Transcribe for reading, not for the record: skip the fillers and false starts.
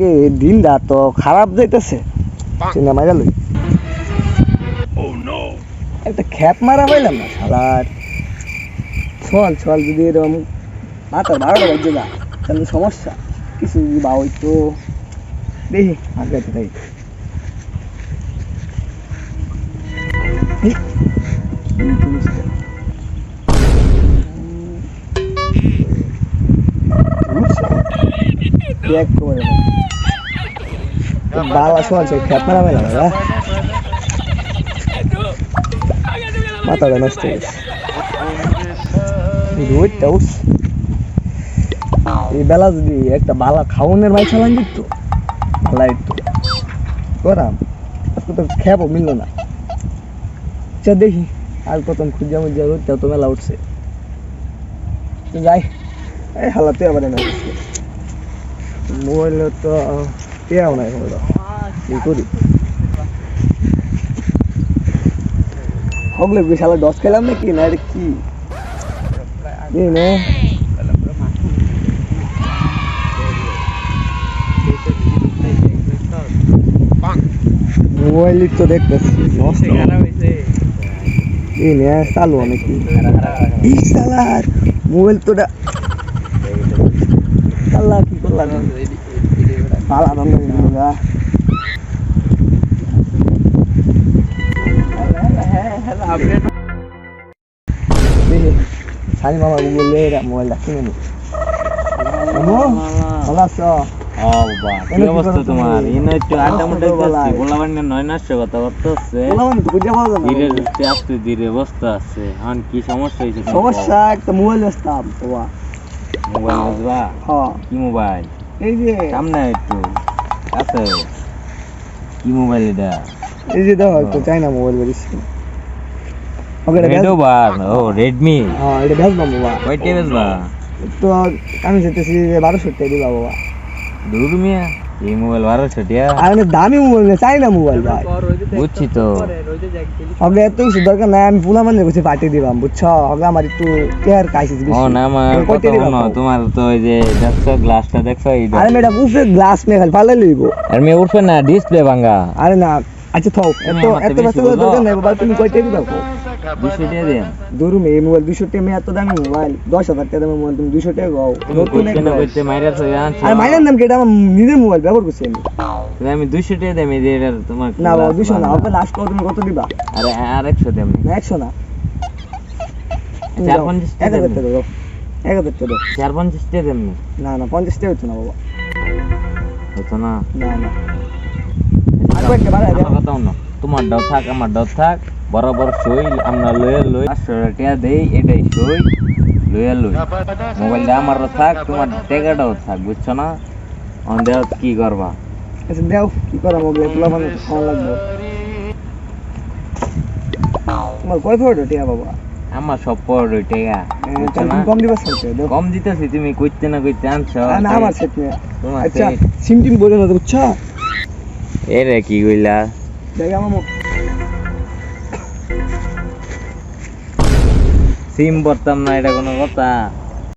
আজকে দিনটা তো খারাপ যাইতেছে। চিন্তা মাইরা লই একটা খ্যাপ মারা পাইলাম না শালার। ছল ছল যদি এরকম মাথার 12টা বাজে না তাহলে সমস্যা। কিছু যদি বা হইতো দেখি আগাতে তাই বালা চলছে খ্যাপ মারা পাইলাম না মাথাটা নষ্ট হয়ে গেছে। এই বেলা যদি একটা বালা খাওয়ানোর ভাই চালান দিত ভালো একটু করাম। আজকে তো খেয়াবো মিললো না। আচ্ছা দেখি আর কত খুঁজা মুজা করতে তো মেলা উঠছে যাই। এই হালাতে আবার না মোবাইল তো পেয়াও নাই কি করি হগলে বিশাল দশ খেলাম নাকি না এটা কি মোবাইল তো দেখতেছি চালু নাকি মোবাইল তো কি করলাম পালা সানি মামা বললে মোবাইলটা কিনে নি ভালো আছো? কি অবস্থা তোমার? ইনো একটু আড্ডা মুড্ডা দিচ্ছি, বললাম না 9 কথা করতেছে। আস্তে ধীরে বসতে আছে। এখন কি সমস্যা হয়েছে? সমস্যা একটা মোবাইল বেচতাম বাবা। মোবাইল বেচবা? হ্যাঁ। কি মোবাইল? এই যে সামনে একটু আছে। কি মোবাইল এটা? এই যে দাও একটু চাইনা মোবাইল বেরিয়েছে। ওকে রেডো বার ও রেডমি। হ্যাঁ এটা বেচবা বাবা। কয়টা বেচবা? তো আমি যেতেছি 1200 টাকা দিবা বাবা। দূর মিয়া এই মোবাইল 1200 টাকা? আরে দামি মোবাইল না চাইনা মোবাইল ভাই। বুঝছি তো। ওকে এত কিছু দরকার নাই, আমি পুলা মানে বসে পাঠিয়ে দিলাম বুঝছো। ওকে আমার একটু কেয়ার কাইছিস বেশি। ও না আমার কথা শোনো, তোমার তো ওই যে দেখছো গ্লাসটা দেখছো এই। আরে ম্যাডাম উপরে গ্লাস মে খালি ফালাই লইব। আর মে উঠবে না ডিসপ্লে ভাঙা। আরে না আচ্ছা থাও এত ব্যস্ত দরকার নাই বাবা, তুমি কয়টা দিবা? 200 টাকা দেন। ধরুন এই মোবাইল 200 টাকা মে এত দামি মোবাইল 10,000 টাকা দামের মোবাইল তুমি 200 টাকা গাও নতুন একটা কইতে মাইরা তো আনছো। আর মাইনার নাম কি? এটা আমার নিজের মোবাইল ব্যবহার করছি আমি। আমি 200 টাকা দেব এই যে এটা তোমার। না বাবা 200 না, ওকে লাস্ট কত তুমি কত দিবা? আরে আর 100 দেব না 100 না 450 টাকা দেব। 1000 টাকা দাও 1000 টাকা দাও। 450 টাকা দেব না না 50 টাকা হচ্ছে না বাবা। হতো না? না না আর কয়েকটা বাড়ায় দাও। কথা না, তোমার দাও থাক আমার দাও থাক, বরাবর সই আমরা লয়ে লই 500 টাকা দেই, এটাই সই লয়ে লই। মোবাইলটা আমারও থাক তোমার টাকাটাও থাক, বুঝছো না? অন দেও কি করবা? আচ্ছা দাও কি করা মোবাইল তোলা মানে খাওয়া লাগবে। তোমার কয় ফটো টিয়া বাবা? আমার সব পড় টাকা, বুঝছো না? তুমি কম দিবা সাথে দাও। কম দিতেছি, তুমি কইতে না কইতে আনছো। না আমার সেট নিয়ে তোমার আচ্ছা সিম টিম বলে না বুঝছো। এরে কি কইলা? জায়গা মামু সিম বর্তাম না, এটা কোনো কথা?